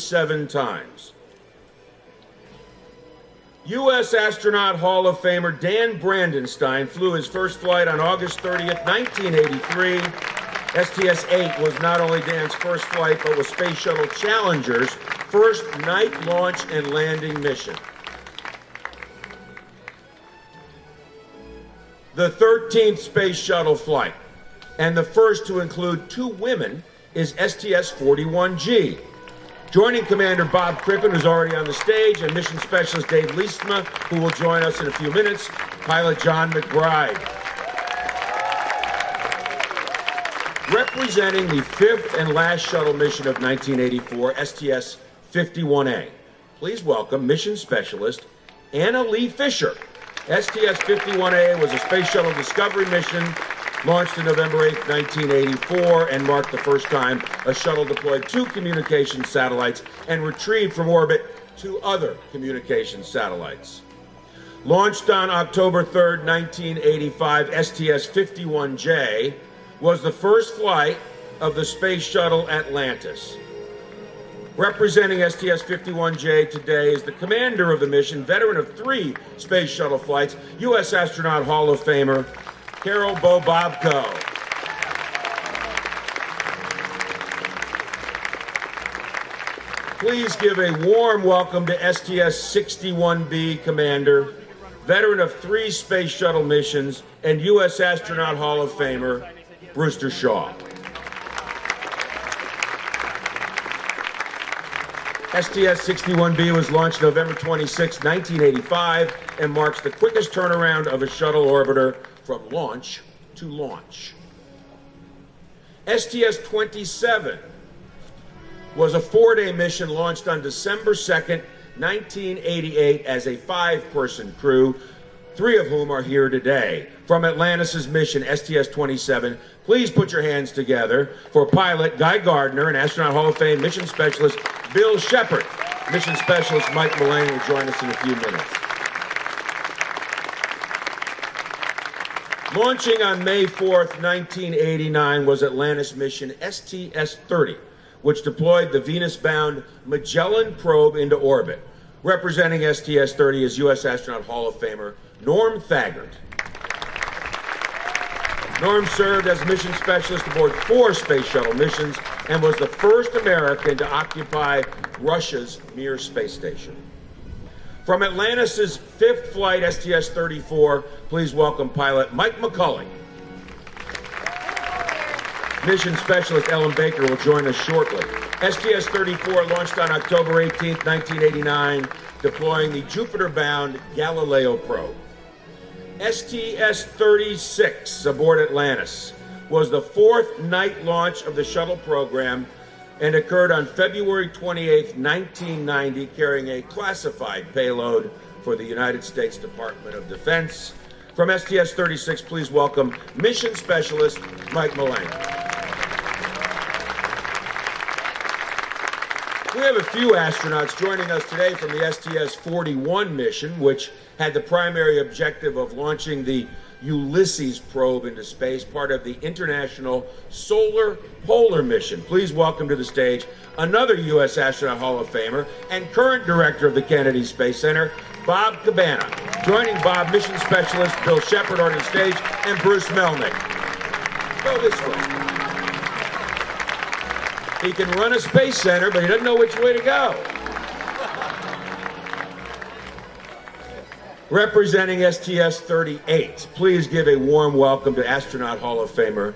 7 times. U.S. Astronaut Hall of Famer Dan Brandenstein flew his first flight on August 30th, 1983. STS-8 was not only Dan's first flight, but was Space Shuttle Challenger's first night launch and landing mission. The 13th Space Shuttle flight, and the first to include 2 women, is STS-41G. Joining Commander Bob Crippen, who's already on the stage, and Mission Specialist Dave Liestma, who will join us in a few minutes, pilot John McBride. Representing the 5th and last shuttle mission of 1984, STS-51A, please welcome Mission Specialist Anna Lee Fisher. STS-51A was a Space Shuttle Discovery mission launched in November 8, 1984, and marked the first time a shuttle deployed 2 communication satellites and retrieved from orbit 2 other communication satellites. Launched on October 3, 1985, STS-51J was the first flight of the Space Shuttle Atlantis. Representing STS-51J today is the commander of the mission, veteran of 3 Space Shuttle flights, U.S. Astronaut Hall of Famer, Carol Bobko. Please give a warm welcome to STS-61B commander, veteran of 3 Space Shuttle missions, and U.S. Astronaut Hall of Famer, Brewster Shaw. STS-61B was launched November 26, 1985, and marks the quickest turnaround of a shuttle orbiter from launch to launch. STS-27 was a 4-day mission launched on December 2nd, 1988, as a 5-person crew, 3 of whom are here today. From Atlantis' mission, STS-27, please put your hands together for pilot Guy Gardner and Astronaut Hall of Fame Mission Specialist Bill Shepard. Mission Specialist Mike Mullane will join us in a few minutes. Launching on May 4th, 1989, was Atlantis mission STS-30, which deployed the Venus-bound Magellan probe into orbit. Representing STS-30 is U.S. Astronaut Hall of Famer Norm Thagard. Norm served as mission specialist aboard 4 Space Shuttle missions and was the first American to occupy Russia's Mir space station. From Atlantis' 5th flight, STS-34, please welcome pilot Mike McCulley. Mission specialist Ellen Baker will join us shortly. STS-34 launched on October 18, 1989, deploying the Jupiter-bound Galileo probe. STS-36 aboard Atlantis was the 4th night launch of the shuttle program and occurred on February 28, 1990, carrying a classified payload for the United States Department of Defense. From STS-36, please welcome Mission Specialist Mike Mullane. We have a few astronauts joining us today from the STS-41 mission, which had the primary objective of launching the Ulysses probe into space, part of the International Solar Polar Mission. Please welcome to the stage another U.S. Astronaut Hall of Famer and current director of the Kennedy Space Center, Bob Cabana. Joining Bob, mission specialist Bill Shepard on the stage, and Bruce Melnick. Go this way. He can run a space center, but he doesn't know which way to go. Representing STS-38, please give a warm welcome to Astronaut Hall of Famer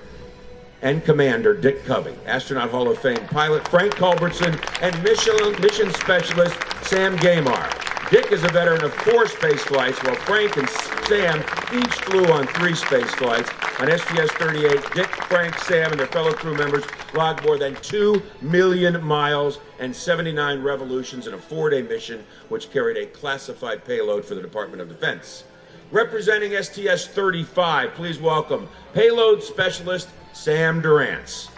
and Commander Dick Covey, Astronaut Hall of Fame pilot Frank Culbertson, and mission specialist Sam Gaymar. Dick is a veteran of 4 space flights, while Frank and Sam each flew on 3 space flights. On STS-38, Dick, Frank, Sam, and their fellow crew members logged more than 2 million miles and 79 revolutions in a 4-day mission, which carried a classified payload for the Department of Defense. Representing STS-35, please welcome payload specialist Sam Durrance.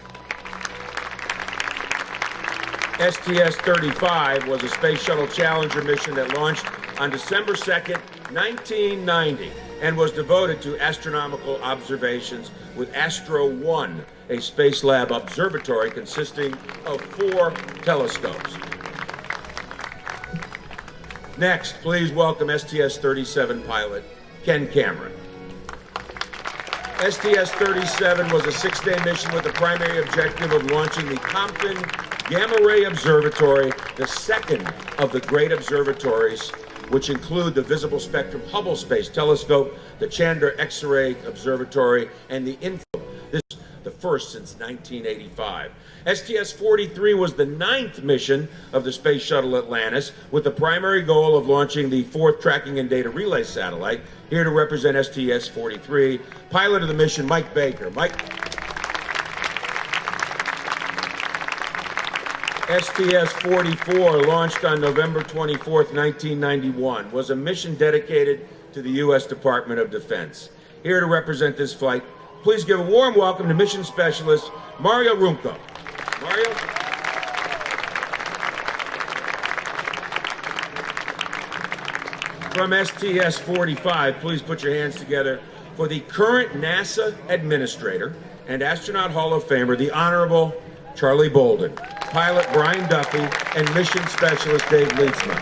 STS-35 was a Space Shuttle Challenger mission that launched on December 2nd, 1990, and was devoted to astronomical observations with Astro 1, a Space Lab observatory consisting of 4 telescopes. Next, please welcome STS-37 pilot Ken Cameron. STS-37 was a six-day mission with the primary objective of launching the Compton Gamma Ray Observatory, the second of the great observatories, which include the Visible Spectrum Hubble Space Telescope, the Chandra X-ray Observatory, and the Info. This is the first since 1985. STS-43 was the ninth mission of the Space Shuttle Atlantis, with the primary goal of launching the fourth tracking and data relay satellite. Here to represent STS-43, pilot of the mission, Mike Baker. Mike. STS-44, launched on November 24th, 1991, was a mission dedicated to the U.S. Department of Defense. Here to represent this flight, please give a warm welcome to Mission Specialist Mario Rumko. Mario? From STS-45, please put your hands together for the current NASA Administrator and Astronaut Hall of Famer, the Honorable Charlie Bolden, pilot Brian Duffy, and Mission Specialist Dave Leitsma.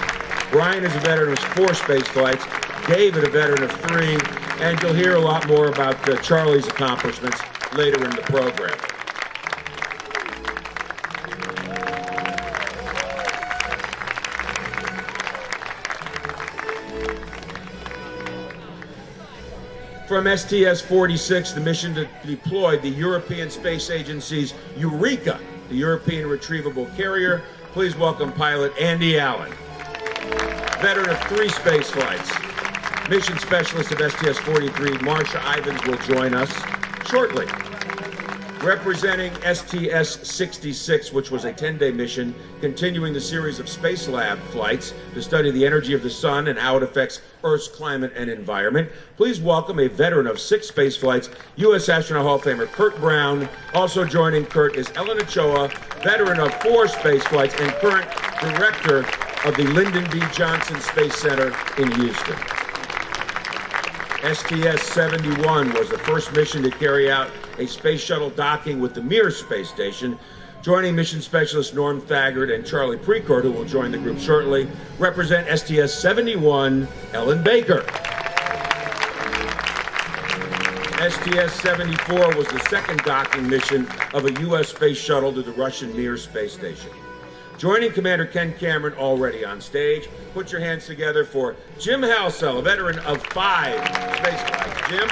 Brian is a veteran of 4 space flights, David a veteran of 3, and you'll hear a lot more about Charlie's accomplishments later in the program. From STS-46, the mission to deploy the European Space Agency's Eureka, the European Retrievable Carrier. Please welcome pilot Andy Allen, veteran of 3 space flights. Mission specialist of STS-43, Marcia Ivins, will join us shortly. Representing STS-66, which was a 10-day mission, continuing the series of Space Lab flights to study the energy of the sun and how it affects Earth's climate and environment. Please welcome a veteran of 6 space flights, U.S. Astronaut Hall of Famer Kurt Brown. Also joining Kurt is Ellen Ochoa, veteran of 4 space flights and current director of the Lyndon B. Johnson Space Center in Houston. STS-71 was the first mission to carry out a space shuttle docking with the Mir space station. Joining mission specialist Norm Thagard and Charlie Precourt, who will join the group shortly, represent STS-71 Ellen Baker. STS-74 was the second docking mission of a U.S. space shuttle to the Russian Mir space station. Joining Commander Ken Cameron already on stage, put your hands together for Jim Halsell, a veteran of 5 space flights. Jim?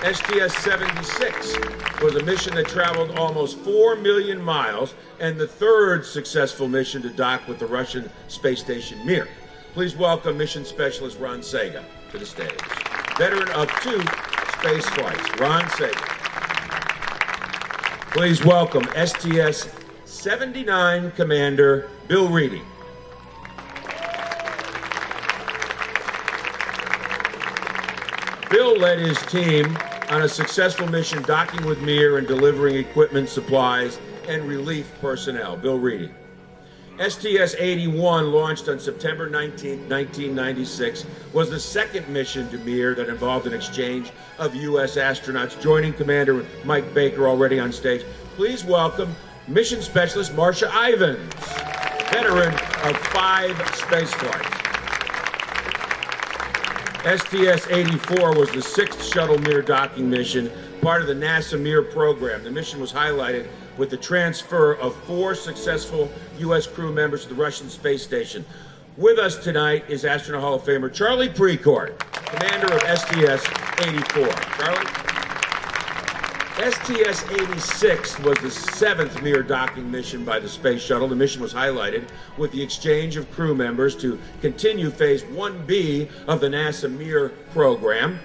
STS-76 was a mission that traveled almost 4 million miles and the 3rd successful mission to dock with the Russian space station Mir. Please welcome mission specialist Ron Sega to the stage. Veteran of 2 space flights, Ron Sega. Please welcome STS-79 Commander Bill Reedy. Bill led his team on a successful mission docking with Mir and delivering equipment, supplies, and relief personnel. Bill Reedy. STS-81, launched on September 19, 1996, was the second mission to Mir that involved an exchange of U.S. astronauts. Joining Commander Mike Baker already on stage, please welcome Mission Specialist Marcia Ivins, veteran of 5 space flights. STS-84 was the 6th shuttle Mir docking mission, part of the NASA Mir program. The mission was highlighted with the transfer of 4 successful U.S. crew members to the Russian space station. With us tonight is Astronaut Hall of Famer Charlie Precourt, commander of STS-84. Charlie? STS-86 was the 7th Mir docking mission by the space shuttle. The mission was highlighted with the exchange of crew members to continue Phase 1B of the NASA Mir program.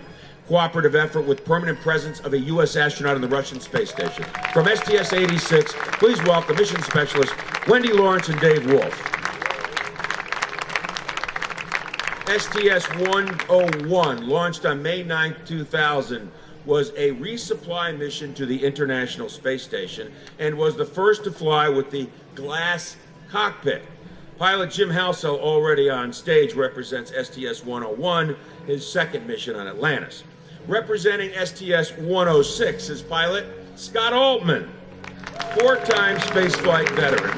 Cooperative effort with permanent presence of a U.S. astronaut on the Russian space station. From STS-86, please welcome mission specialists Wendy Lawrence and Dave Wolf. STS-101, launched on May 9, 2000, was a resupply mission to the International Space Station and was the first to fly with the glass cockpit. Pilot Jim Halsell, already on stage, represents STS-101, his second mission on Atlantis. Representing STS-106 is pilot Scott Altman, 4-time spaceflight veteran.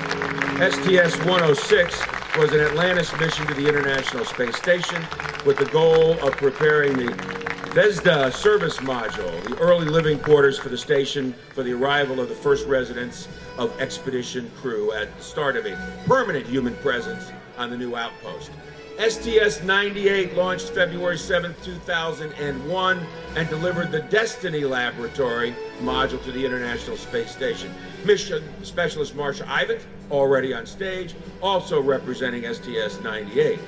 STS-106 was an Atlantis mission to the International Space Station with the goal of preparing the VESDA service module, the early living quarters for the station for the arrival of the first residents of expedition crew at the start of a permanent human presence on the new outpost. STS-98 launched February 7, 2001 and delivered the Destiny Laboratory module to the International Space Station. Mission Specialist Marsha Ivant, already on stage, also representing STS-98.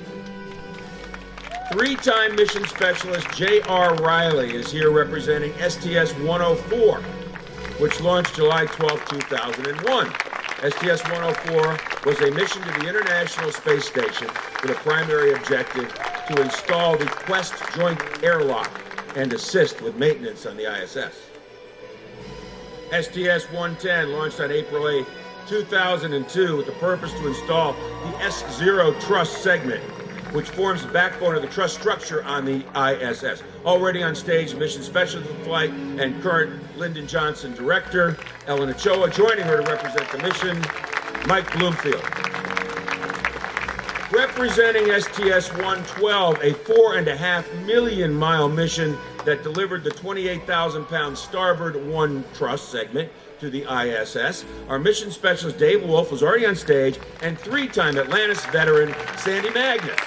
Three-time mission specialist J.R. Riley is here representing STS-104, which launched July 12, 2001. STS-104 was a mission to the International Space Station with a primary objective to install the Quest Joint Airlock and assist with maintenance on the ISS. STS-110 launched on April 8, 2002 with the purpose to install the S0 truss segment, which forms the backbone of the truss structure on the ISS. Already on stage, mission specialist of flight and current Lyndon Johnson director, Ellen Ochoa. Joining her to represent the mission, Mike Bloomfield. Representing STS-112, a 4.5 million mile mission that delivered the 28,000-pound starboard one truss segment to the ISS. Our mission specialist, Dave Wolf, was already on stage, and three-time Atlantis veteran, Sandy Magnus.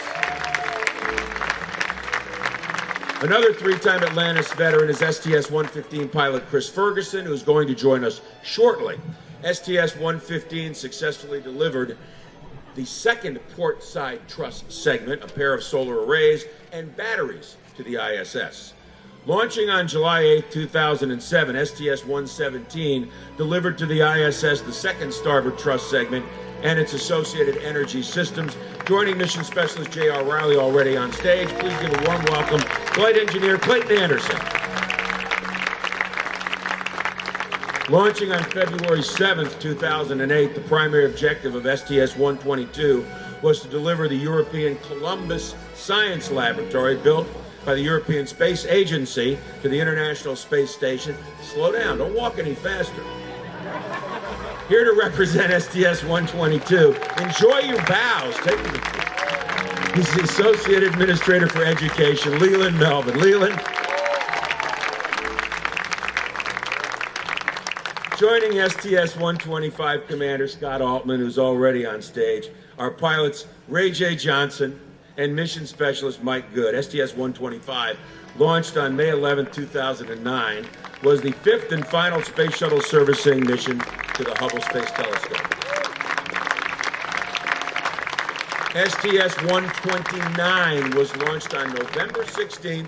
Another three-time Atlantis veteran is STS-115 pilot Chris Ferguson, who's going to join us shortly. STS-115 successfully delivered the second port side truss segment, a pair of solar arrays, and batteries to the ISS. Launching on July 8, 2007, STS-117 delivered to the ISS the second starboard truss segment and its associated energy systems. Joining mission specialist J.R. Riley, already on stage, please give a warm welcome, flight engineer Clayton Anderson. Launching on February 7, 2008, the primary objective of STS-122 was to deliver the European Columbus Science Laboratory, built by the European Space Agency, to the International Space Station. Slow down, don't walk any faster. Here to represent STS-122, enjoy your bows. He's the Associate Administrator for Education, Leland Melvin. Leland. Joining STS-125 Commander Scott Altman, who's already on stage, are pilots Ray J. Johnson and mission specialist Mike Good. STS-125, launched on May 11, 2009, was the fifth and final space shuttle servicing mission to the Hubble Space Telescope. STS-129 was launched on November 16,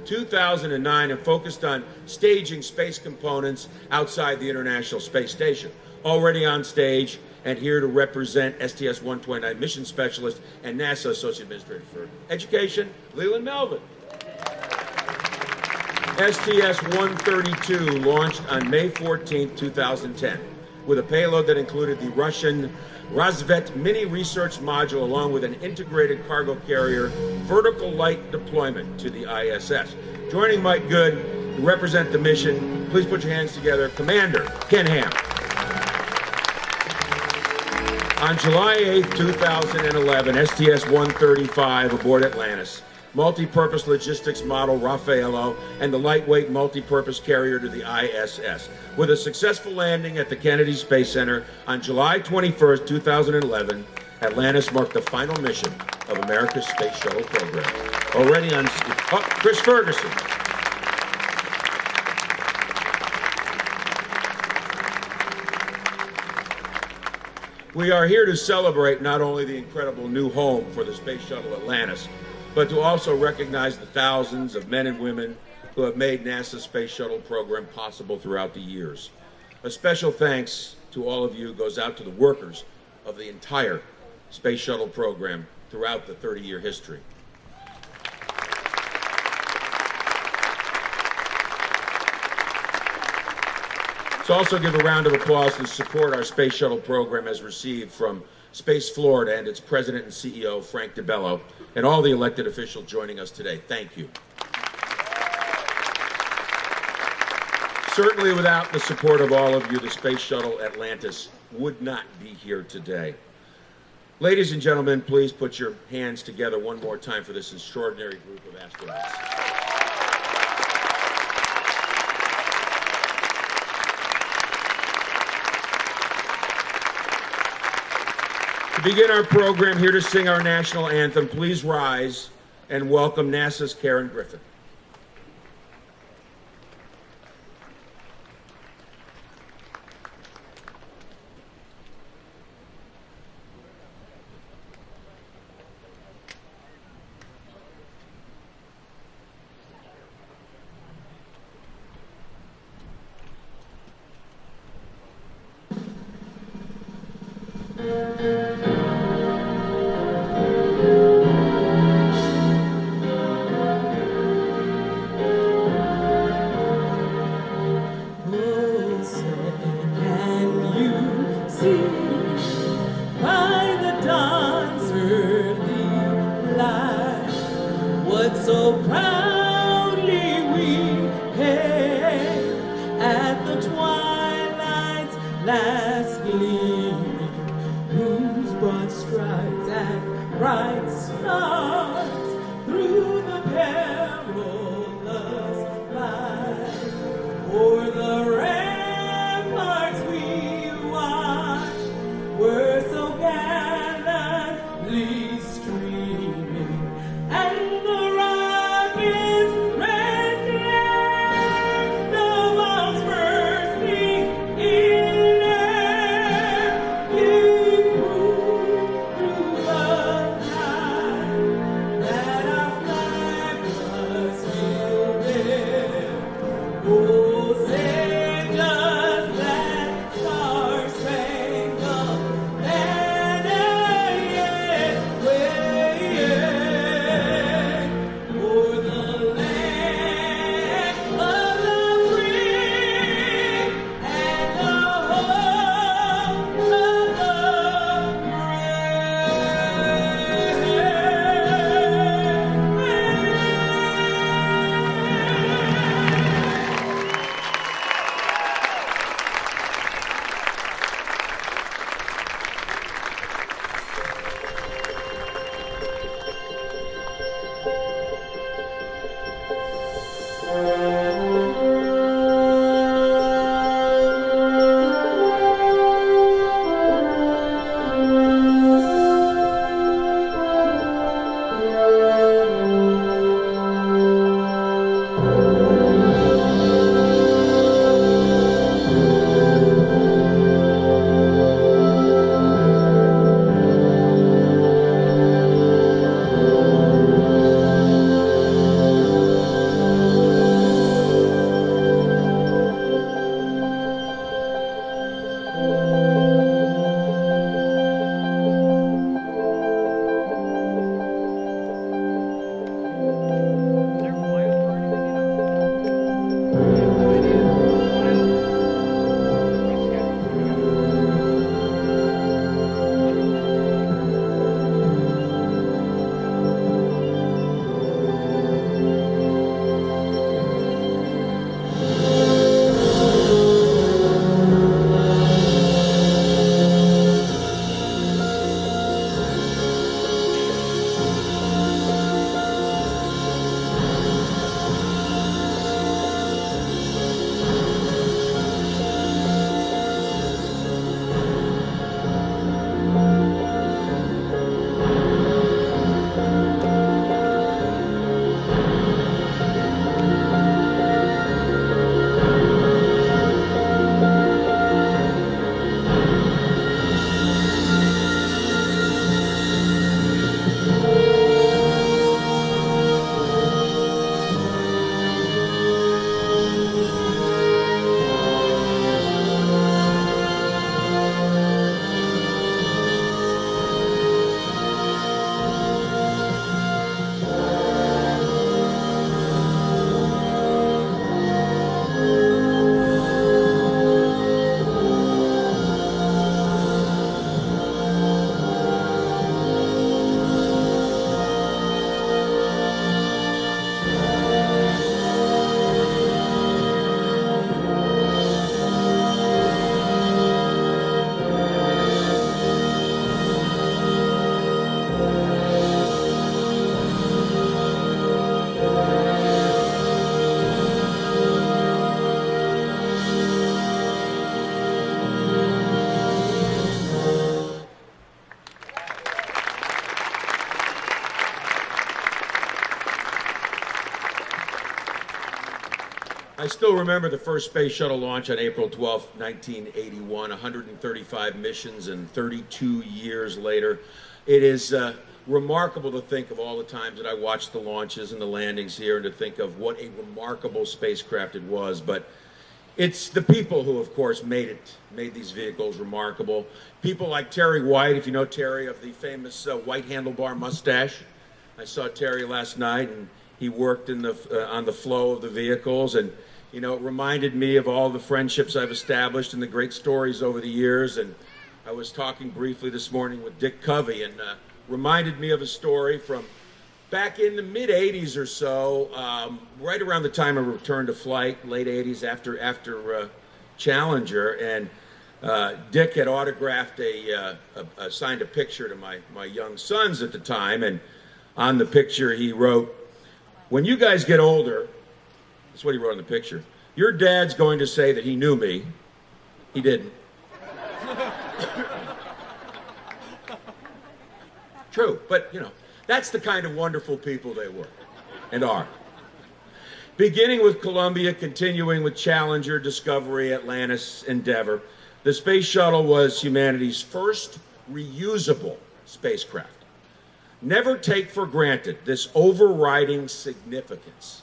2009, and focused on staging space components outside the International Space Station. Already on stage and here to represent STS-129 mission specialist and NASA Associate Administrator for Education, Leland Melvin. STS-132 launched on May 14, 2010, with a payload that included the Russian Razvet mini research module along with an integrated cargo carrier vertical light deployment to the ISS. Joining Mike Good to represent the mission, please put your hands together, Commander Ken Ham. On July 8, 2011, STS-135 aboard Atlantis, multi-purpose logistics model Raffaello, and the lightweight multi-purpose carrier to the ISS. With a successful landing at the Kennedy Space Center on July 21, 2011, Atlantis marked the final mission of America's Space Shuttle program. Already on Chris Ferguson. We are here to celebrate not only the incredible new home for the Space Shuttle Atlantis, but to also recognize the thousands of men and women who have made NASA's Space Shuttle program possible throughout the years. A special thanks to all of you goes out to the workers of the entire Space Shuttle program throughout the 30-year history. Let's also give a round of applause to the support our Space Shuttle program has received from Space Florida and its president and CEO, Frank DeBello, and all the elected officials joining us today. Thank you. Certainly without the support of all of you, the Space Shuttle Atlantis would not be here today. Ladies and gentlemen, please put your hands together one more time for this extraordinary group of astronauts. To begin our program, here to sing our national anthem, please rise and welcome NASA's Karen Griffin. So proudly we hailed at the twilight's last gleaming, whose broad strides and bright stars through the perilous fight. O'er the ramparts we watched were so gallantly streaming, and the rocket I still remember the first space shuttle launch on April 12, 1981, 135 missions, and 32 years later. It is remarkable to think of all the times that I watched the launches and the landings here and to think of what a remarkable spacecraft it was. But it's the people who, of course, made these vehicles remarkable. People like Terry White, if you know Terry, of the famous white handlebar mustache. I saw Terry last night, and he worked in on the flow of the vehicles, and you know, it reminded me of all the friendships I've established and the great stories over the years. And I was talking briefly this morning with Dick Covey, and reminded me of a story from back in the mid '80s or so, right around the time of return to flight, late '80s, after Challenger, and Dick had autographed signed a picture to my young sons at the time, and on the picture he wrote, "When you guys get older," that's what he wrote on the picture, "your dad's going to say that he knew me. He didn't." True, but you know, that's the kind of wonderful people they were and are. Beginning with Columbia, continuing with Challenger, Discovery, Atlantis, Endeavour, the space shuttle was humanity's first reusable spacecraft. Never take for granted this overriding significance.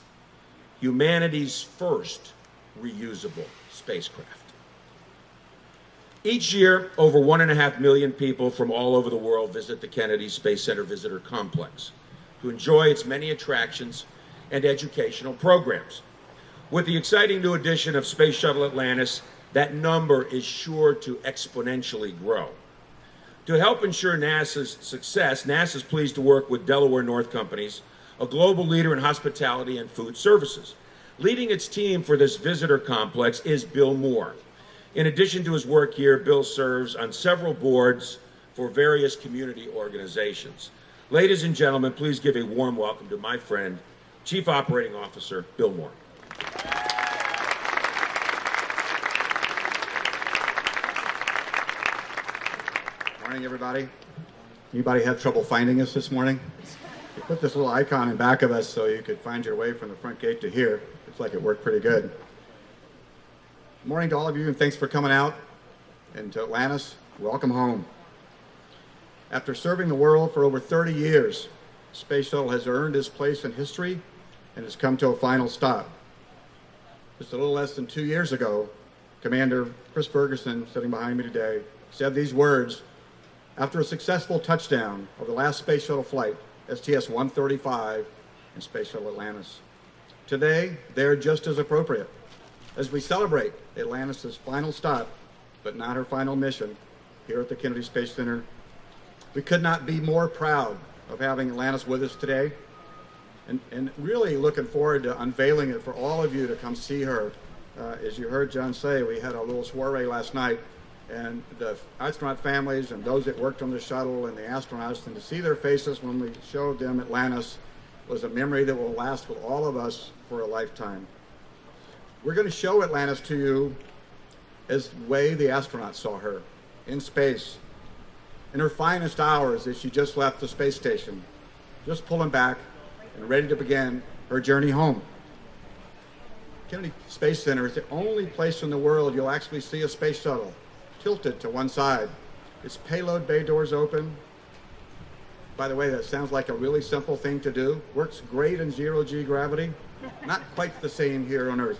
Humanity's first reusable spacecraft. Each year, over 1.5 million people from all over the world visit the Kennedy Space Center Visitor Complex to enjoy its many attractions and educational programs. With the exciting new addition of Space Shuttle Atlantis, that number is sure to exponentially grow. To help ensure NASA's success, NASA is pleased to work with Delaware North Companies, a global leader in hospitality and food services. Leading its team for this visitor complex is Bill Moore. In addition to his work here, Bill serves on several boards for various community organizations. Ladies and gentlemen, please give a warm welcome to my friend, Chief Operating Officer Bill Moore. Morning, everybody. Anybody have trouble finding us this morning? We put this little icon in back of us so you could find your way from the front gate to here. Looks like it worked pretty good. Good morning to all of you, and thanks for coming out. And to Atlantis, welcome home. After serving the world for over 30 years, Space Shuttle has earned its place in history and has come to a final stop. Just a little less than 2 years ago, Commander Chris Ferguson, sitting behind me today, said these words after a successful touchdown of the last Space Shuttle flight, STS-135 and Space Shuttle Atlantis. Today, they're just as appropriate as we celebrate Atlantis' final stop, but not her final mission, here at the Kennedy Space Center. We could not be more proud of having Atlantis with us today, and really looking forward to unveiling it for all of you to come see her. As you heard John say, we had a little soiree last night, and the astronaut families and those that worked on the shuttle and the astronauts, and to see their faces when we showed them Atlantis was a memory that will last with all of us for a lifetime. We're going to show Atlantis to you as the way the astronauts saw her, in space, in her finest hours as she just left the space station, just pulling back and ready to begin her journey home. Kennedy Space Center is the only place in the world you'll actually see a space shuttle tilted to one side. Its payload bay doors open. By the way, that sounds like a really simple thing to do. Works great in zero-G gravity. Not quite the same here on Earth.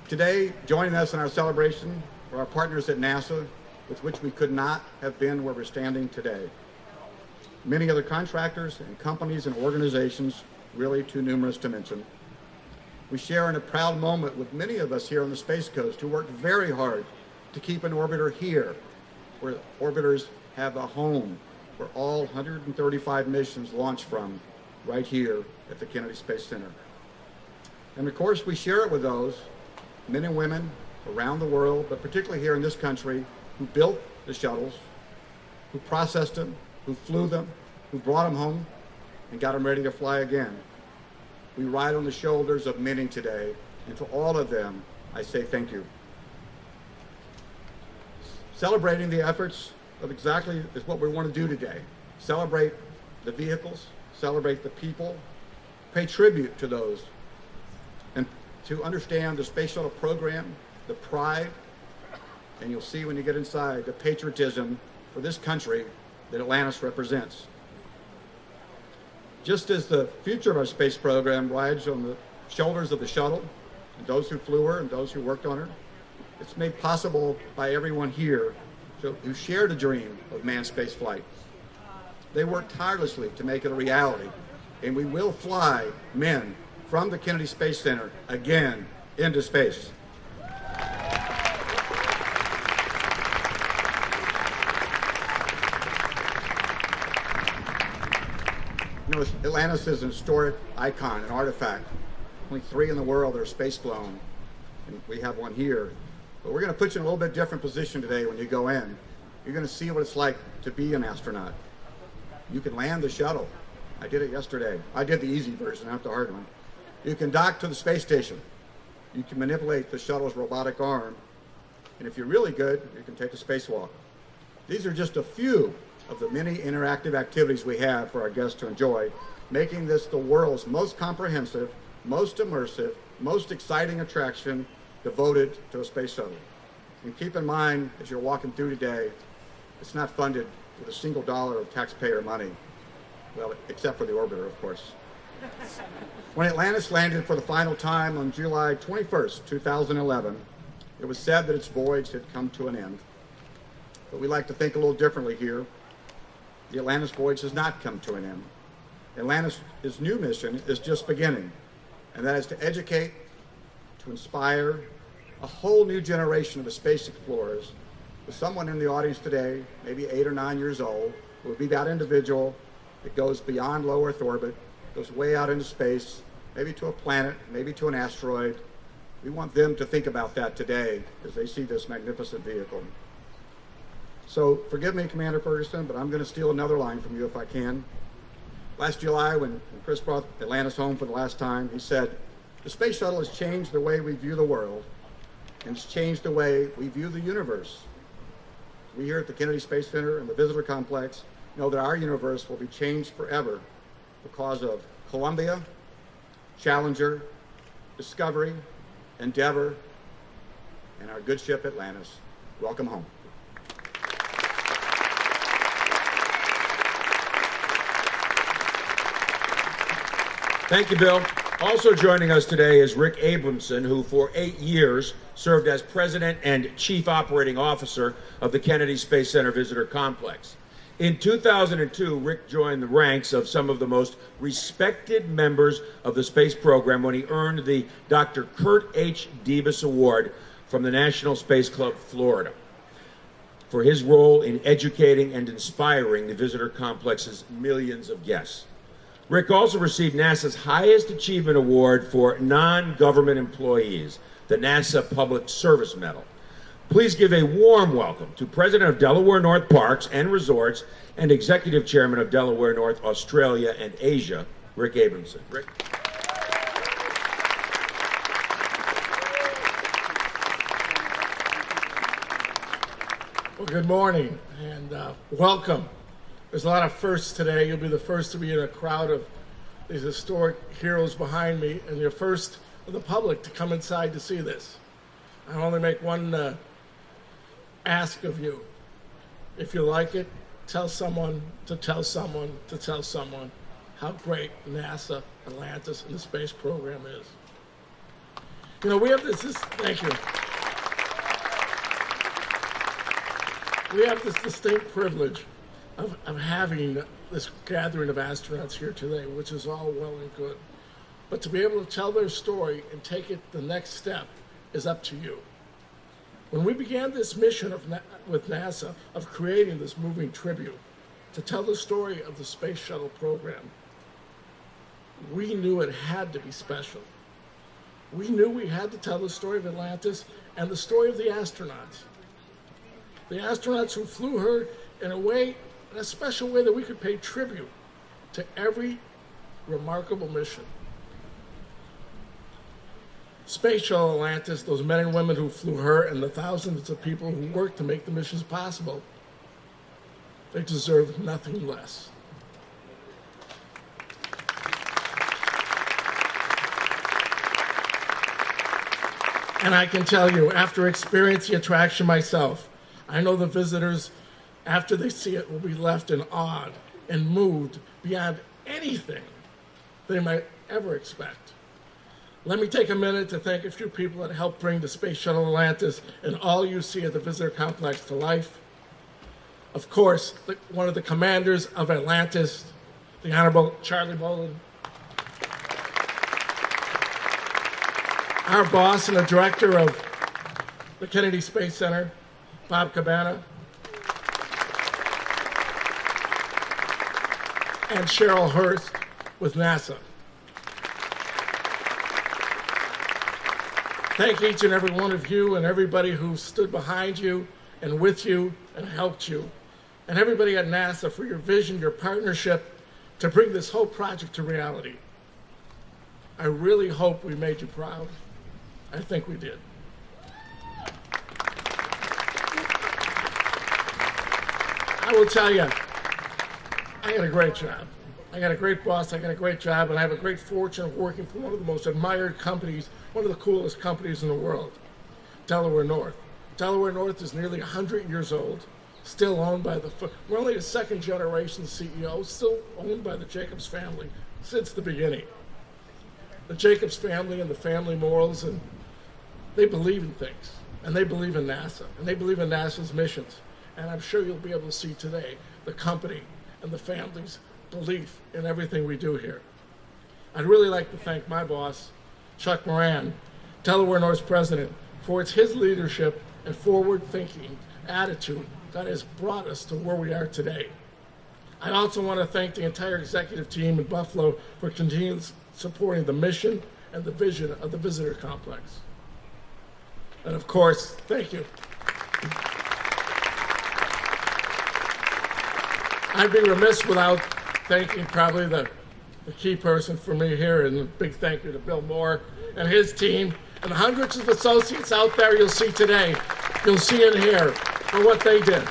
Today, joining us in our celebration are our partners at NASA, with which we could not have been where we're standing today. Many other contractors and companies and organizations, really too numerous to mention. We share in a proud moment with many of us here on the Space Coast who worked very hard to keep an orbiter here, where orbiters have a home, where all 135 missions launch from, right here at the Kennedy Space Center. And of course, we share it with those men and women around the world, but particularly here in this country, who built the shuttles, who processed them, who flew them, who brought them home, and got them ready to fly again. We ride on the shoulders of many today, and to all of them, I say thank you. Celebrating the efforts of exactly is what we want to do today. Celebrate the vehicles, celebrate the people, pay tribute to those, and to understand the Space Shuttle program, the pride, and you'll see when you get inside the patriotism for this country that Atlantis represents. Just as the future of our space program rides on the shoulders of the shuttle, and those who flew her and those who worked on her, it's made possible by everyone here who shared a dream of manned space flight. They worked tirelessly to make it a reality, and we will fly men from the Kennedy Space Center again into space. You know, Atlantis is an historic icon, an artifact. Only 3 in the world that are space flown, and we have one here. But we're going to put you in a little bit different position today when you go in. You're going to see what it's like to be an astronaut. You can land the shuttle. I did it yesterday. I did the easy version, not the hard one. You can dock to the space station. You can manipulate the shuttle's robotic arm. And if you're really good, you can take a spacewalk. These are just a few of the many interactive activities we have for our guests to enjoy, making this the world's most comprehensive, most immersive, most exciting attraction devoted to a space shuttle. And keep in mind, as you're walking through today, it's not funded with a single dollar of taxpayer money. Well, except for the orbiter, of course. When Atlantis landed for the final time on July 21st, 2011, it was said that its voyage had come to an end. But we like to think a little differently here. The Atlantis voyage has not come to an end. Atlantis' new mission is just beginning, and that is to educate, to inspire a whole new generation of space explorers. With someone in the audience today, maybe 8 or 9 years old, who will be that individual that goes beyond low Earth orbit, goes way out into space, maybe to a planet, maybe to an asteroid. We want them to think about that today as they see this magnificent vehicle. So forgive me, Commander Ferguson, but I'm going to steal another line from you if I can. Last July, when Chris brought Atlantis home for the last time, he said, "The space shuttle has changed the way we view the world, and it's changed the way we view the universe." We here at the Kennedy Space Center and the Visitor Complex know that our universe will be changed forever because of Columbia, Challenger, Discovery, Endeavour, and our good ship Atlantis. Welcome home. Thank you, Bill. Also joining us today is Rick Abramson, who for 8 years served as President and Chief Operating Officer of the Kennedy Space Center Visitor Complex. In 2002, Rick joined the ranks of some of the most respected members of the space program when he earned the Dr. Kurt H. Debus Award from the National Space Club, Florida, for his role in educating and inspiring the Visitor Complex's millions of guests. Rick also received NASA's highest achievement award for non-government employees, the NASA Public Service Medal. Please give a warm welcome to President of Delaware North Parks and Resorts and Executive Chairman of Delaware North Australia and Asia, Rick Abramson. Rick. Well, good morning and welcome. There's a lot of firsts today. You'll be the first to be in a crowd of these historic heroes behind me, and you're first of the public to come inside to see this. I only make one ask of you. If you like it, tell someone to tell someone to tell someone how great NASA, Atlantis, and the space program is. You know, we have thank you. We have this distinct privilege of having this gathering of astronauts here today, which is all well and good. But to be able to tell their story and take it the next step is up to you. When we began this mission with NASA of creating this moving tribute to tell the story of the Space Shuttle program, we knew it had to be special. We knew we had to tell the story of Atlantis and the story of the astronauts. The astronauts who flew her in a special way that we could pay tribute to every remarkable mission. Space Shuttle Atlantis, those men and women who flew her, and the thousands of people who worked to make the missions possible, they deserve nothing less. And I can tell you, after experiencing the attraction myself, I know the visitors, after they see it, will be left in awe and moved beyond anything they might ever expect. Let me take a minute to thank a few people that helped bring the Space Shuttle Atlantis and all you see at the visitor complex to life. Of course, one of the commanders of Atlantis, the Honorable Charlie Bolin. Our boss and the director of the Kennedy Space Center, Bob Cabana. And Cheryl Hurst with NASA. Thank each and every one of you and everybody who stood behind you and with you and helped you. And everybody at NASA for your vision, your partnership to bring this whole project to reality. I really hope we made you proud. I think we did. I will tell you, I got a great job. I got a great boss, I got a great job, and I have a great fortune of working for one of the most admired companies, one of the coolest companies in the world, Delaware North. Delaware North is nearly 100 years old, still owned by we're only the second generation CEO, still owned by the Jacobs family since the beginning. The Jacobs family and the family morals, and they believe in things, and they believe in NASA, and they believe in NASA's missions. And I'm sure you'll be able to see today the company and the family's belief in everything we do here. I'd really like to thank my boss, Chuck Moran, Delaware North's president, for it's his leadership and forward-thinking attitude that has brought us to where we are today. I also want to thank the entire executive team in Buffalo for continuing supporting the mission and the vision of the visitor complex. And of course, thank you. I'd be remiss without thanking probably the key person for me here, and a big thank you to Bill Moore and his team and the hundreds of associates out there you'll see today, you'll see in here for what they did.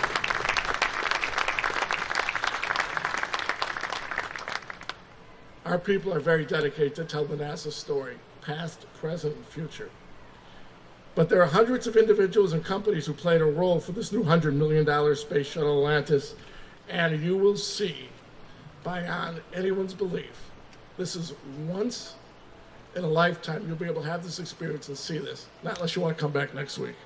Our people are very dedicated to tell the NASA story, past, present, and future. But there are hundreds of individuals and companies who played a role for this new $100 million Space Shuttle Atlantis, and you will see, beyond anyone's belief, this is once in a lifetime you'll be able to have this experience and see this, not unless you want to come back next week.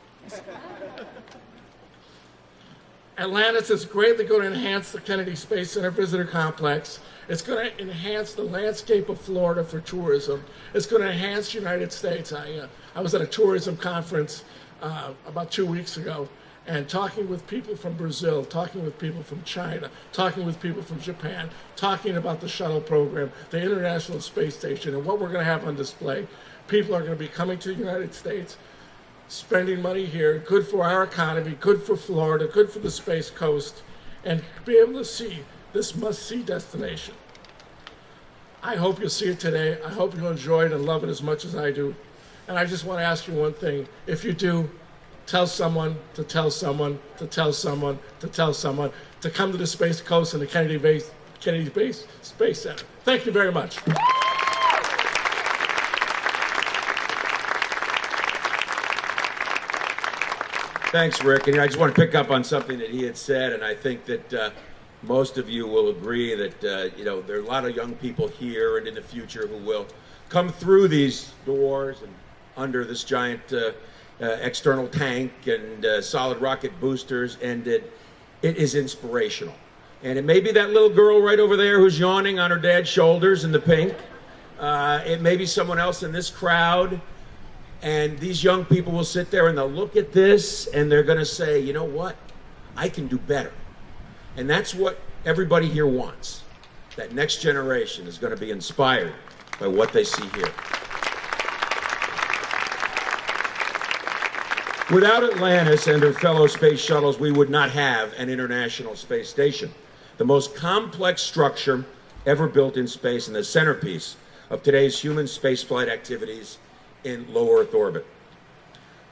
Atlantis is greatly going to enhance the Kennedy Space Center visitor complex. It's going to enhance the landscape of Florida for tourism. It's going to enhance the United States. I was at a tourism conference about 2 weeks ago, and talking with people from Brazil, talking with people from China, talking with people from Japan, talking about the shuttle program, the International Space Station, and what we're going to have on display. People are going to be coming to the United States, spending money here, good for our economy, good for Florida, good for the Space Coast, and be able to see this must-see destination. I hope you'll see it today. I hope you'll enjoy it and love it as much as I do. And I just want to ask you one thing. If you do, tell someone to tell someone to tell someone to tell someone to come to the Space Coast and the Kennedy Space Center. Thank you very much. Thanks, Rick. And I just want to pick up on something that he had said, and I think that most of you will agree that there are a lot of young people here and in the future who will come through these doors and under this giant external tank and solid rocket boosters, and it is inspirational. And it may be that little girl right over there who's yawning on her dad's shoulders in the pink. It may be someone else in this crowd. And these young people will sit there and they'll look at this and they're going to say, you know what? I can do better. And that's what everybody here wants. That next generation is going to be inspired by what they see here. Without Atlantis and her fellow space shuttles, we would not have an International Space Station, the most complex structure ever built in space and the centerpiece of today's human spaceflight activities in low Earth orbit.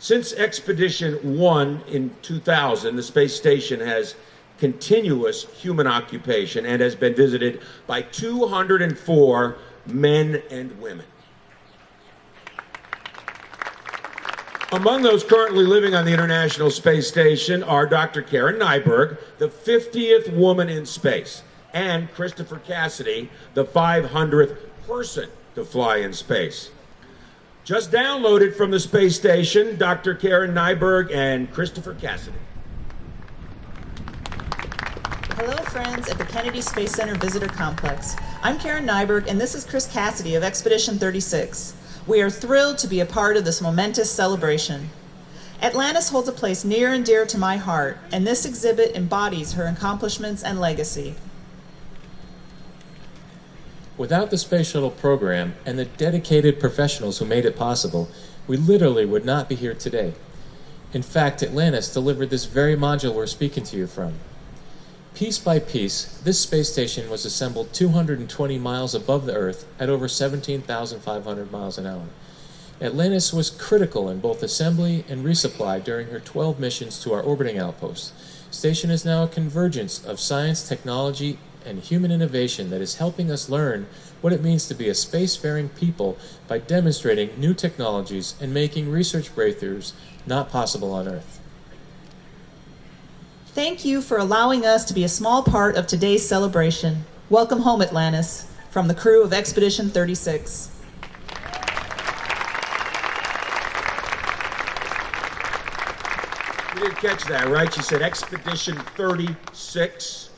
Since Expedition 1 in 2000, the space station has continuous human occupation and has been visited by 204 men and women. Among those currently living on the International Space Station are Dr. Karen Nyberg, the 50th woman in space, and Christopher Cassidy, the 500th person to fly in space. Just downloaded from the space station, Dr. Karen Nyberg and Christopher Cassidy. Hello, friends at the Kennedy Space Center Visitor Complex. I'm Karen Nyberg, and this is Chris Cassidy of Expedition 36. We are thrilled to be a part of this momentous celebration. Atlantis holds a place near and dear to my heart, and this exhibit embodies her accomplishments and legacy. Without the Space Shuttle program and the dedicated professionals who made it possible, we literally would not be here today. In fact, Atlantis delivered this very module we're speaking to you from. Piece by piece, this space station was assembled 220 miles above the Earth at over 17,500 miles an hour. Atlantis was critical in both assembly and resupply during her 12 missions to our orbiting outpost. Station is now a convergence of science, technology, and human innovation that is helping us learn what it means to be a spacefaring people by demonstrating new technologies and making research breakthroughs not possible on Earth. Thank you for allowing us to be a small part of today's celebration. Welcome home, Atlantis, from the crew of Expedition 36. You didn't catch that, right? She said Expedition 36.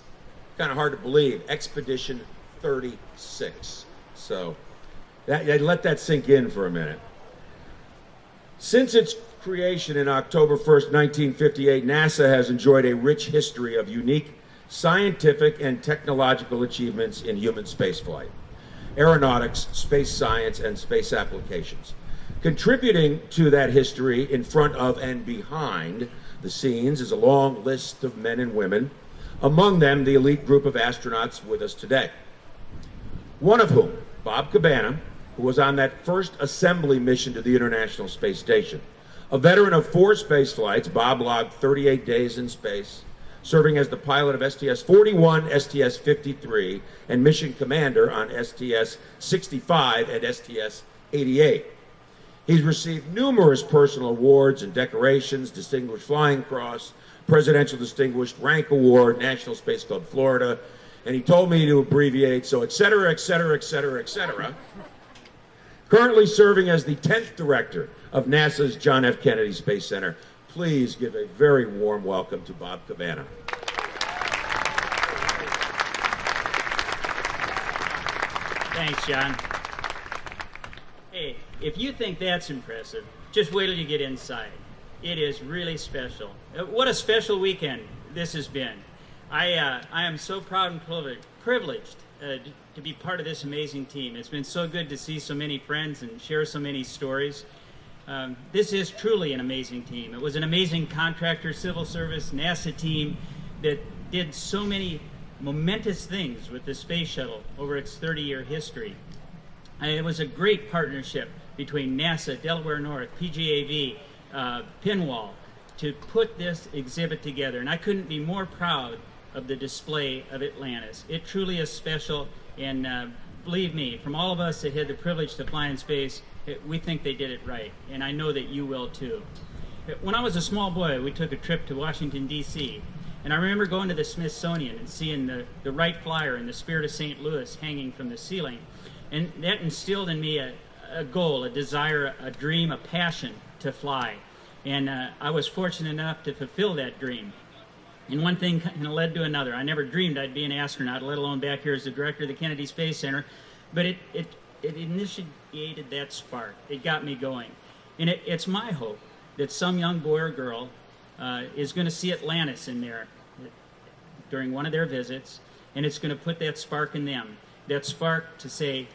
Kind of hard to believe. Expedition 36. So let that sink in for a minute. Since its creation in October 1st, 1958, NASA has enjoyed a rich history of unique scientific and technological achievements in human spaceflight, aeronautics, space science, and space applications. Contributing to that history in front of and behind the scenes is a long list of men and women, among them the elite group of astronauts with us today. One of whom, Bob Cabana, who was on that first assembly mission to the International Space Station. A veteran of 4 space flights, Bob logged 38 days in space, serving as the pilot of STS-41, STS-53, and mission commander on STS-65 and STS-88. He's received numerous personal awards and decorations: Distinguished Flying Cross, Presidential Distinguished Rank Award, National Space Club Florida, and he told me to abbreviate, so et cetera, et cetera, et cetera, et cetera. Currently serving as the 10th director of NASA's John F. Kennedy Space Center. Please give a very warm welcome to Bob Cabana. Thanks, John. Hey, if you think that's impressive, just wait till you get inside. It is really special. What a special weekend this has been. I am so proud and privileged to be part of this amazing team. It's been so good to see so many friends and share so many stories. This is truly an amazing team. It was an amazing contractor, civil service, NASA team that did so many momentous things with the space shuttle over its 30-year history. It was a great partnership between NASA, Delaware North, PGAV, Pinwall, to put this exhibit together. And I couldn't be more proud of the display of Atlantis. It truly is special, and believe me, from all of us that had the privilege to fly in space, we think they did it right, and I know that you will too. When I was a small boy, we took a trip to Washington, D.C., and I remember going to the Smithsonian and seeing the Wright Flyer and the Spirit of St. Louis hanging from the ceiling, and that instilled in me a goal, a desire, a dream, a passion to fly, and I was fortunate enough to fulfill that dream. And one thing kind of led to another. I never dreamed I'd be an astronaut, let alone back here as the director of the Kennedy Space Center. But it initiated that spark. It got me going. And it's my hope that some young boy or girl is going to see Atlantis in there during one of their visits, and it's going to put that spark in them. That spark to say,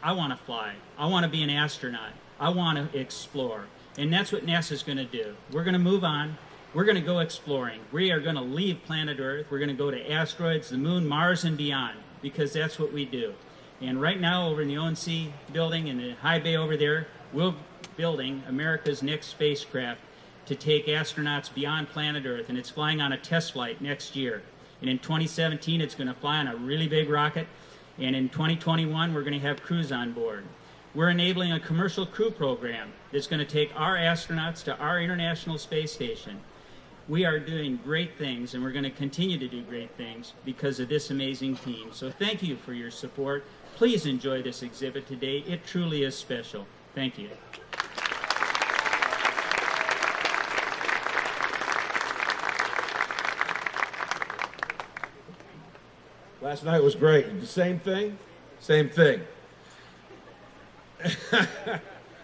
I want to fly. I want to be an astronaut. I want to explore. And that's what NASA's going to do. We're going to move on. We're going to go exploring. We are going to leave planet Earth. We're going to go to asteroids, the moon, Mars, and beyond, because that's what we do. And right now, over in the ONC building in the high bay over there, we're building America's next spacecraft to take astronauts beyond planet Earth, and it's flying on a test flight next year. And in 2017, it's going to fly on a really big rocket, and in 2021, we're going to have crews on board. We're enabling a commercial crew program that's going to take our astronauts to our International Space Station. We are doing great things, and we're going to continue to do great things because of this amazing team. So thank you for your support. Please enjoy this exhibit today. It truly is special. Thank you. Last night was great. The same thing? Same thing.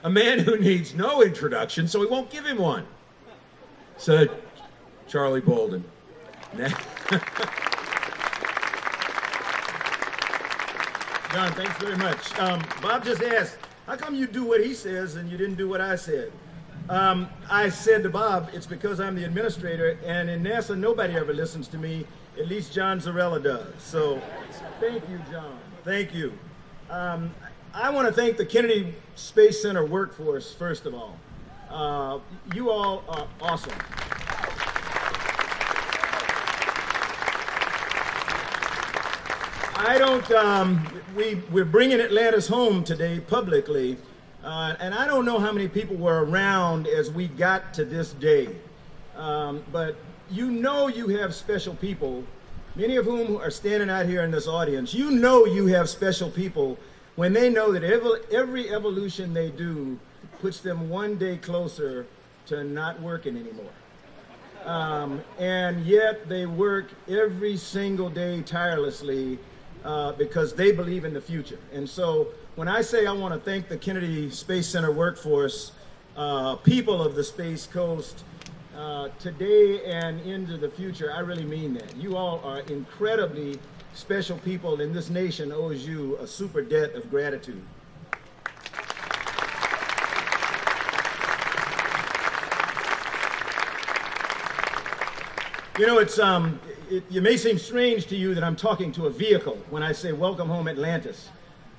A man who needs no introduction, so we won't give him one, said Charlie Bolden. John, thanks very much. Bob just asked, how come you do what he says and you didn't do what I said? I said to Bob, it's because I'm the administrator, and in NASA, nobody ever listens to me. At least John Zarella does. So thank you, John. Thank you. I want to thank the Kennedy Space Center workforce, first of all. You all are awesome. We're bringing Atlantis home today publicly, and I don't know how many people were around as we got to this day, but you know you have special people, many of whom are standing out here in this audience. You know you have special people when they know that every evolution they do puts them one day closer to not working anymore. And yet they work every single day tirelessly because they believe in the future. And so when I say I want to thank the Kennedy Space Center workforce, people of the Space Coast, today and into the future, I really mean that. You all are incredibly special people, and this nation owes you a super debt of gratitude. You know, it may seem strange to you that I'm talking to a vehicle when I say welcome home Atlantis,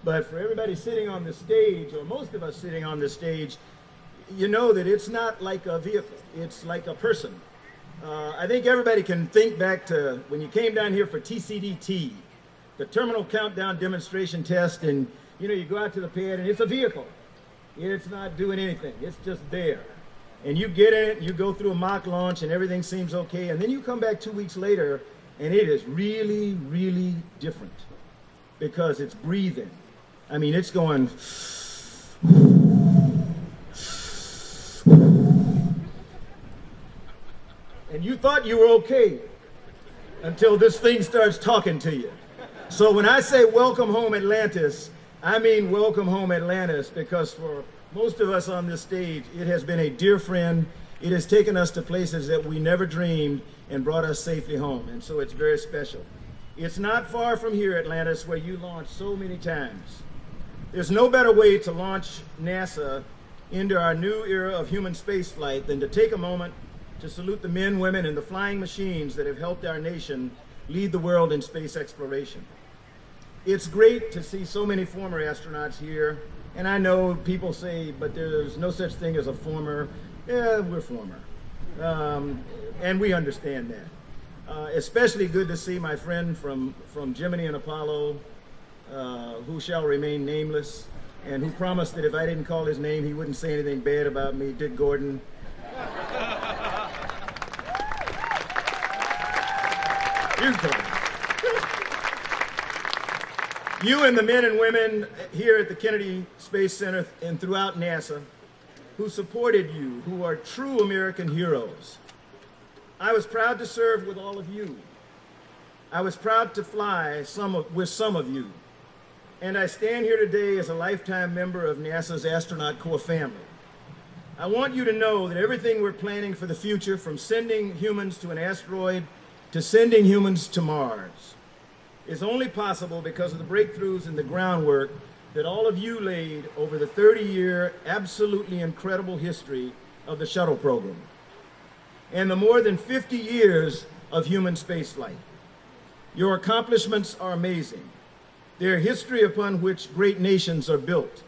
but for everybody sitting on the stage, or most of us sitting on the stage, you know that it's not like a vehicle, it's like a person. I think everybody can think back to when you came down here for TCDT, the Terminal Countdown Demonstration Test, and you know, you go out to the pad and it's a vehicle. It's not doing anything, it's just there. And you get in it, you go through a mock launch and everything seems okay, and then you come back 2 weeks later and it is really, really different because it's breathing. I mean, it's going, and you thought you were okay until this thing starts talking to you. So when I say welcome home Atlantis, I mean welcome home Atlantis, because for most of us on this stage, it has been a dear friend. It has taken us to places that we never dreamed and brought us safely home, and so it's very special. It's not far from here, Atlantis, where you launched so many times. There's no better way to launch NASA into our new era of human spaceflight than to take a moment to salute the men, women, and the flying machines that have helped our nation lead the world in space exploration. It's great to see so many former astronauts here, and I know people say, but there's no such thing as a former. Yeah, we're former, and we understand that. Especially good to see my friend from Gemini and Apollo, who shall remain nameless, and who promised that if I didn't call his name, he wouldn't say anything bad about me, Dick Gordon. You and the men and women here at the Kennedy Space Center and throughout NASA who supported you, who are true American heroes. I was proud to serve with all of you. I was proud to fly with some of you. And I stand here today as a lifetime member of NASA's Astronaut Corps family. I want you to know that everything we're planning for the future, from sending humans to an asteroid to sending humans to Mars, is only possible because of the breakthroughs and the groundwork that all of you laid over the 30-year, absolutely incredible history of the shuttle program, and the more than 50 years of human spaceflight. Your accomplishments are amazing. They're history upon which great nations are built.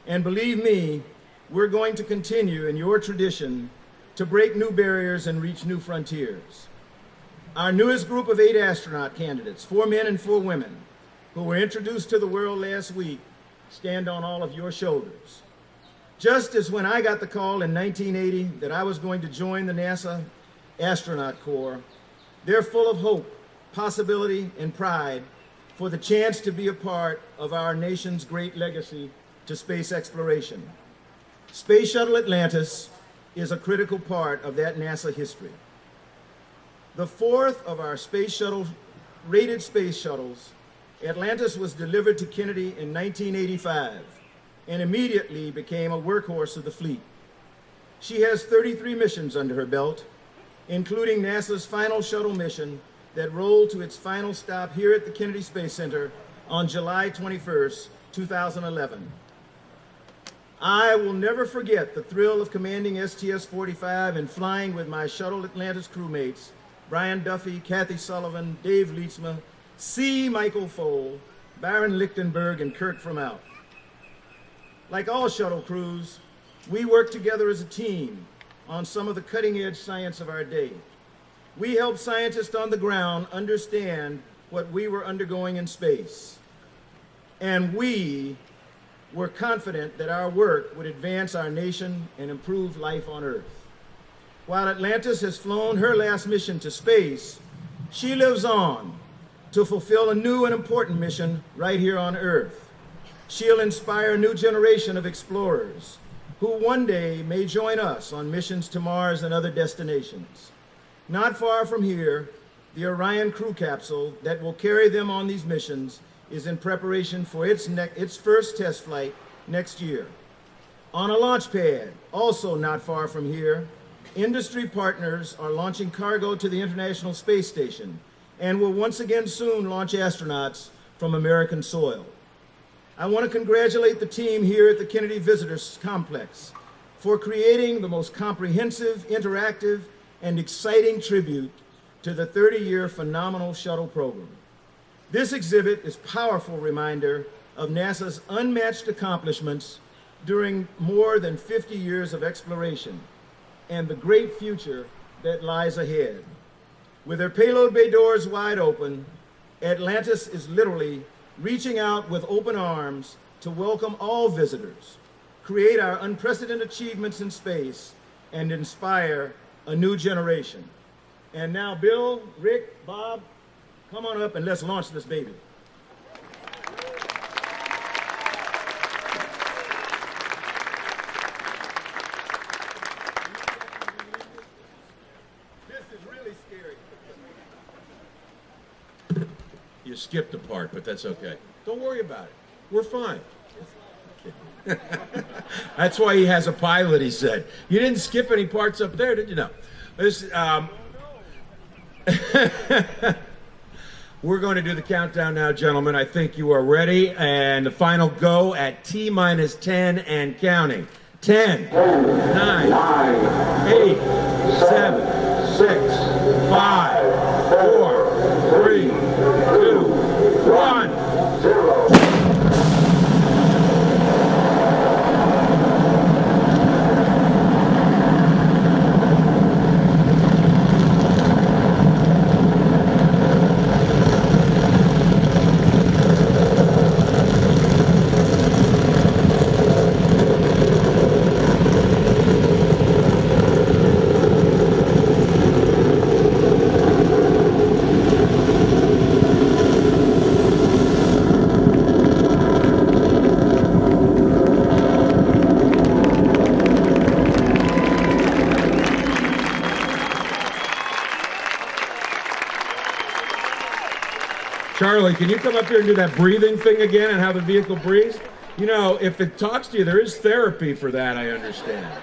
And believe me, we're going to continue in your tradition to break new barriers and reach new frontiers. Our newest group of 8 astronaut candidates, 4 men and 4 women, who were introduced to the world last week, stand on all of your shoulders. Just as when I got the call in 1980 that I was going to join the NASA Astronaut Corps, they're full of hope, possibility, and pride for the chance to be a part of our nation's great legacy to space exploration. Space Shuttle Atlantis is a critical part of that NASA history. The fourth of our rated space shuttles, Atlantis was delivered to Kennedy in 1985 and immediately became a workhorse of the fleet. She has 33 missions under her belt, including NASA's final shuttle mission that rolled to its final stop here at the Kennedy Space Center on July 21st, 2011. I will never forget the thrill of commanding STS-45 and flying with my Shuttle Atlantis crewmates, Brian Duffy, Kathy Sullivan, Dave Leetsma, C. Michael Foale, Baron Lichtenberg, and Kirk Frommout. Like all shuttle crews, we work together as a team on some of the cutting-edge science of our day. We help scientists on the ground understand what we were undergoing in space. And we were confident that our work would advance our nation and improve life on Earth. While Atlantis has flown her last mission to space, she lives on to fulfill a new and important mission right here on Earth. She'll inspire a new generation of explorers who one day may join us on missions to Mars and other destinations. Not far from here, the Orion crew capsule that will carry them on these missions is in preparation for its first test flight next year. On a launch pad, also not far from here, industry partners are launching cargo to the International Space Station and will once again soon launch astronauts from American soil. I want to congratulate the team here at the Kennedy Visitors Complex for creating the most comprehensive, interactive, and exciting tribute to the 30-year phenomenal shuttle program. This exhibit is a powerful reminder of NASA's unmatched accomplishments during more than 50 years of exploration and the great future that lies ahead. With her payload bay doors wide open, Atlantis is literally reaching out with open arms to welcome all visitors, create our unprecedented achievements in space, and inspire a new generation. And now, Bill, Rick, Bob, come on up and let's launch this baby. This is really scary. You skipped a part, but that's okay. Don't worry about it. We're fine. That's why he has a pilot, he said. You didn't skip any parts up there, did you? No. We're going to do the countdown now, gentlemen. I think you are ready. And the final go at T-minus 10 and counting. 10, 9, 8, 7, 6, 5, 4, 3, 2, 1. Charlie, can you come up here and do that breathing thing again and how the vehicle breathes? You know, if it talks to you, there is therapy for that, I understand.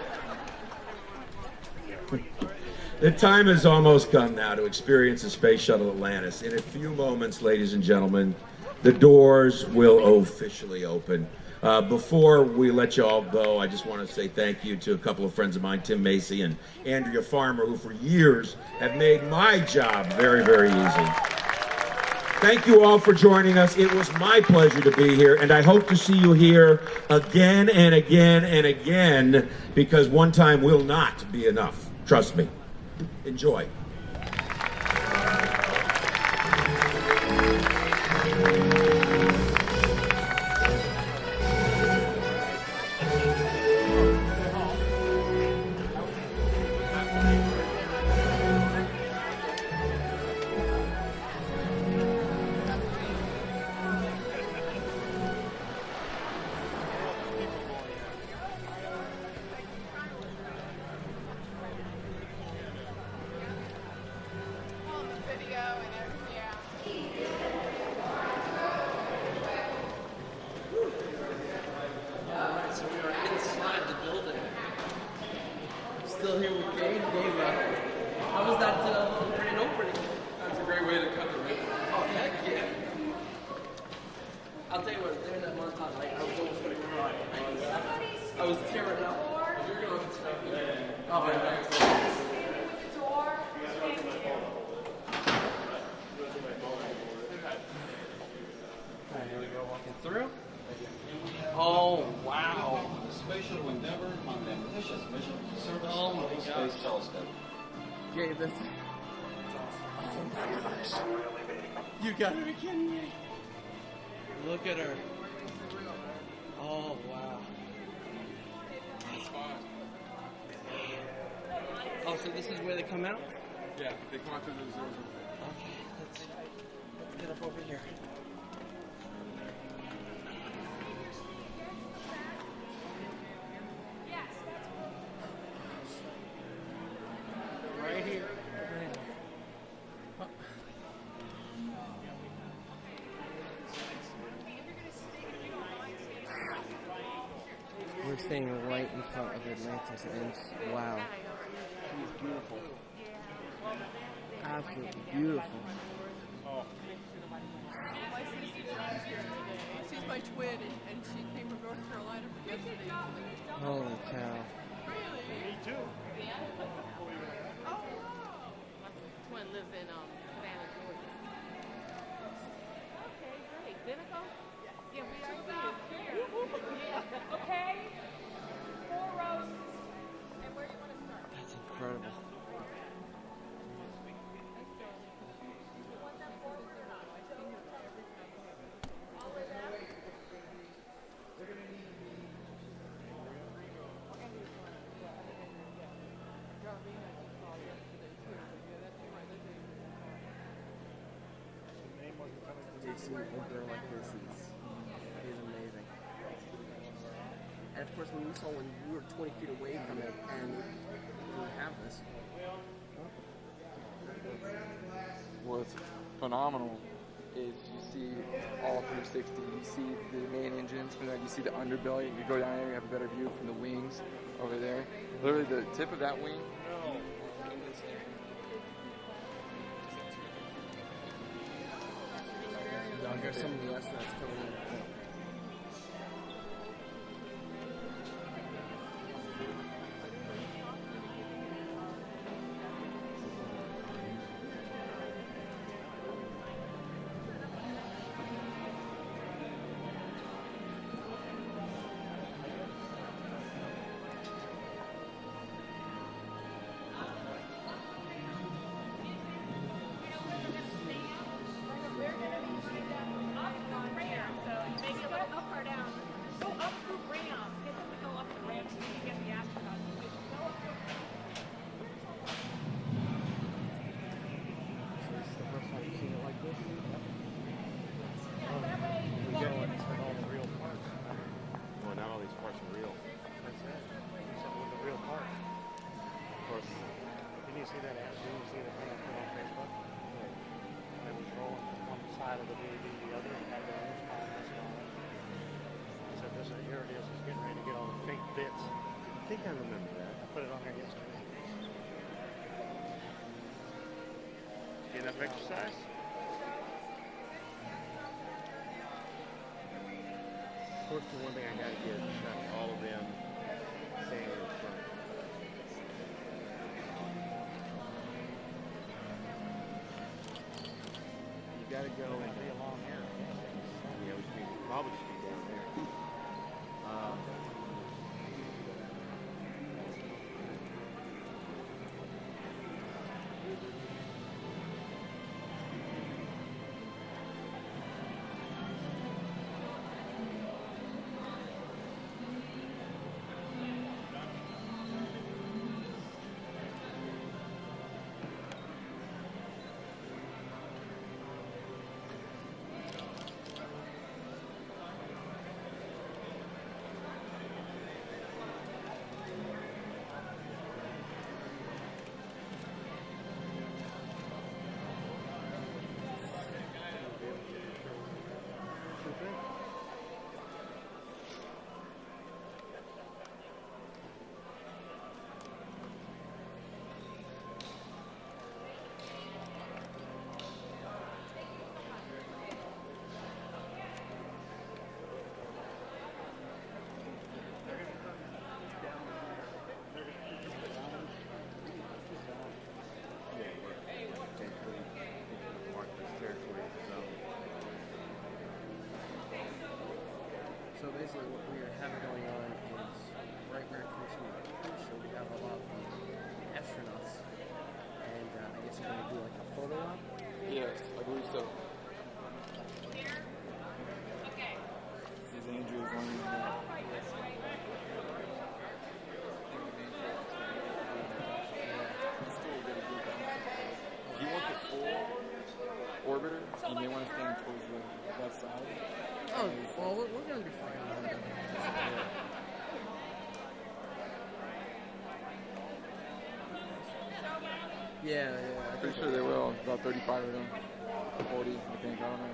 The time has almost come now to experience the Space Shuttle Atlantis. In a few moments, ladies and gentlemen, the doors will officially open. Before we let you all go, I just want to say thank you to a couple of friends of mine, Tim Macy and Andrea Farmer, who for years have made my job very, very easy. Thank you all for joining us. It was my pleasure to be here, and I hope to see you here again and again and again, because one time will not be enough. Trust me. Enjoy. I was tearing up. Here we go, walking through. Oh, wow. The Space Shuttle Endeavour on an ambitious mission to service Oh my the gosh. Space Telescope. Gabe, this. Oh my gosh. You gotta be kidding me. Look at her. Oh, wow. Oh, so this is where they come out? Yeah, they come out through the observatory. Okay, let's get up over here. Right here. We're staying right in front of Atlantis, and wow, she's beautiful. Absolutely beautiful. My sister she's my twin, and she came from North Carolina for yesterday. Holy cow. Really? Me too. Oh, wow. My twin lives in Savannah, Georgia. Okay, great. Vinegar? Yeah, we are here. Okay. 4 rows. And where do you want to start? That's incredible. Seeing a girl like this is amazing. And of course, when we saw when we were 20 feet away from it, and we have this. What's phenomenal is you see all 360. You see the main engines, from that you see the underbelly. You go down there, you have a better view from the wings over there. Literally, the tip of that wing. Down here, some of the astronauts coming in. Well, not all these parts are real. That's it. Something with the real part. Of course. Didn't you see that ad? Didn't you see the thing I put on Facebook? It was rolling from one side of the DVD to the other and had their own spine missing on it. I said, here it is. It's getting ready to get all the fake bits. I think I remember that. I put it on there yesterday. Get enough exercise? Of course, the one thing I gotta get is shot all of them standing in front. You gotta go and be along here. Yeah, which means it probably should be down there. what we have going on is right where it comes from the cruise show, we have a lot of astronauts, and I guess you're going to do like a photo op. Yes, I believe so. Okay. This is Andrew's running the If you want the full orbiter, you may want to stand towards the left side. Oh, well, we're going to be fine on that. Yeah. I'm pretty sure they will. About 35 of them. 40, I think. I don't know.